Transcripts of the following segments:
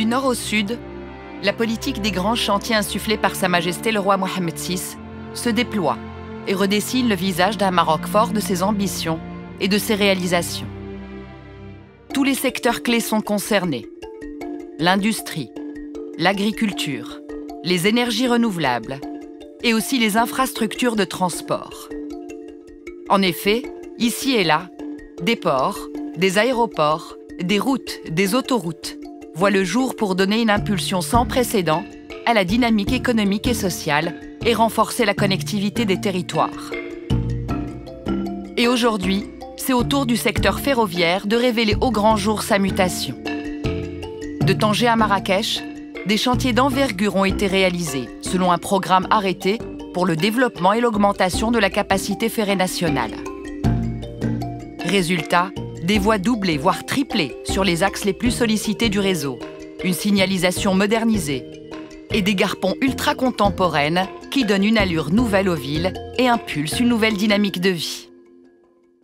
Du nord au sud, la politique des grands chantiers insufflés par Sa Majesté le roi Mohammed VI se déploie et redessine le visage d'un Maroc fort de ses ambitions et de ses réalisations. Tous les secteurs clés sont concernés. L'industrie, l'agriculture, les énergies renouvelables et aussi les infrastructures de transport. En effet, ici et là, des ports, des aéroports, des routes, des autoroutes voient le jour pour donner une impulsion sans précédent à la dynamique économique et sociale et renforcer la connectivité des territoires. Et aujourd'hui, c'est au tour du secteur ferroviaire de révéler au grand jour sa mutation. De Tanger à Marrakech, des chantiers d'envergure ont été réalisés selon un programme arrêté pour le développement et l'augmentation de la capacité ferrée nationale. Résultat, des voies doublées, voire triplées sur les axes les plus sollicités du réseau, une signalisation modernisée et des gares ponts ultra contemporaines qui donnent une allure nouvelle aux villes et impulsent une nouvelle dynamique de vie.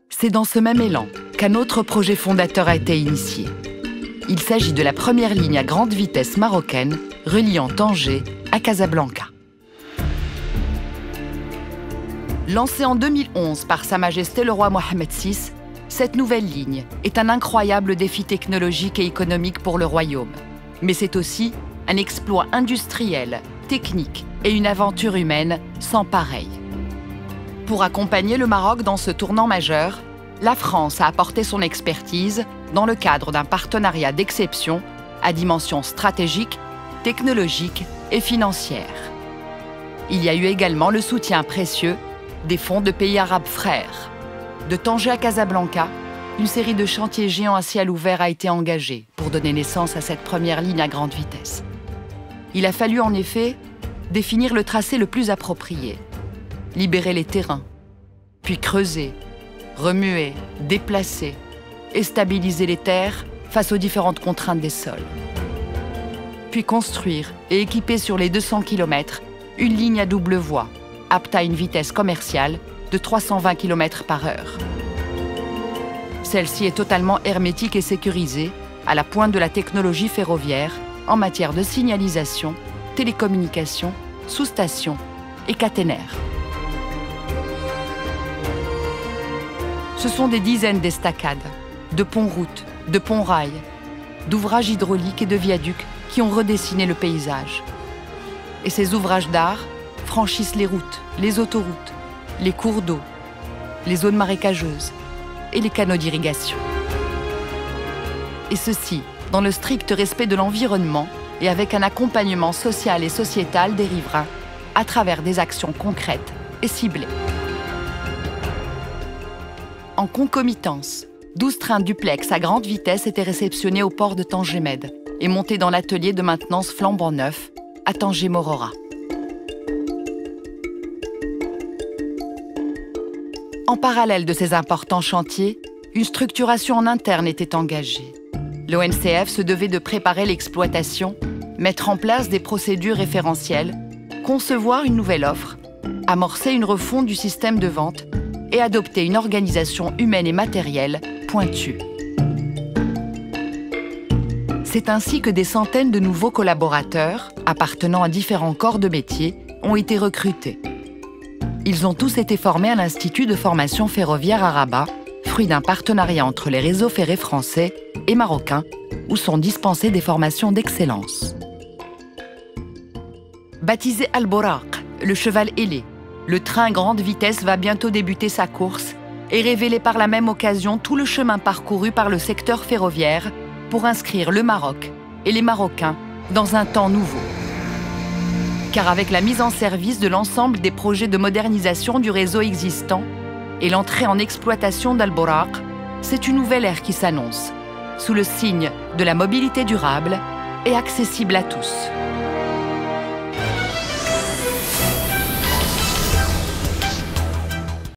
C'est dans ce même élan qu'un autre projet fondateur a été initié. Il s'agit de la première ligne à grande vitesse marocaine reliant Tanger à Casablanca. Lancée en 2011 par Sa Majesté le roi Mohammed VI, cette nouvelle ligne est un incroyable défi technologique et économique pour le royaume. Mais c'est aussi un exploit industriel, technique et une aventure humaine sans pareil. Pour accompagner le Maroc dans ce tournant majeur, la France a apporté son expertise dans le cadre d'un partenariat d'exception à dimension stratégique, technologique et financière. Il y a eu également le soutien précieux des fonds de pays arabes frères. De Tanger à Casablanca, une série de chantiers géants à ciel ouvert a été engagée pour donner naissance à cette première ligne à grande vitesse. Il a fallu en effet définir le tracé le plus approprié, libérer les terrains, puis creuser, remuer, déplacer et stabiliser les terres face aux différentes contraintes des sols. Puis construire et équiper sur les 200 km une ligne à double voie, apte à une vitesse commerciale de 320 km/h. Celle-ci est totalement hermétique et sécurisée, à la pointe de la technologie ferroviaire en matière de signalisation, télécommunications, sous-stations et caténaires. Ce sont des dizaines d'estacades, de ponts-routes, de ponts-rails, d'ouvrages hydrauliques et de viaducs qui ont redessiné le paysage. Et ces ouvrages d'art franchissent les routes, les autoroutes, les cours d'eau, les zones marécageuses et les canaux d'irrigation. Et ceci dans le strict respect de l'environnement et avec un accompagnement social et sociétal des riverains à travers des actions concrètes et ciblées. En concomitance, 12 trains duplex à grande vitesse étaient réceptionnés au port de Tanger-Med et montés dans l'atelier de maintenance flambant neuf à Tanger-Morora. En parallèle de ces importants chantiers, une structuration en interne était engagée. L'ONCF se devait de préparer l'exploitation, mettre en place des procédures référentielles, concevoir une nouvelle offre, amorcer une refonte du système de vente et adopter une organisation humaine et matérielle pointue. C'est ainsi que des centaines de nouveaux collaborateurs, appartenant à différents corps de métier, ont été recrutés. Ils ont tous été formés à l'Institut de formation ferroviaire à Rabat, fruit d'un partenariat entre les réseaux ferrés français et marocains, où sont dispensées des formations d'excellence. Baptisé Al-Boraq, le cheval ailé, le train grande vitesse va bientôt débuter sa course et révéler par la même occasion tout le chemin parcouru par le secteur ferroviaire pour inscrire le Maroc et les Marocains dans un temps nouveau. Car avec la mise en service de l'ensemble des projets de modernisation du réseau existant et l'entrée en exploitation d'Al-Boraq, c'est une nouvelle ère qui s'annonce, sous le signe de la mobilité durable et accessible à tous.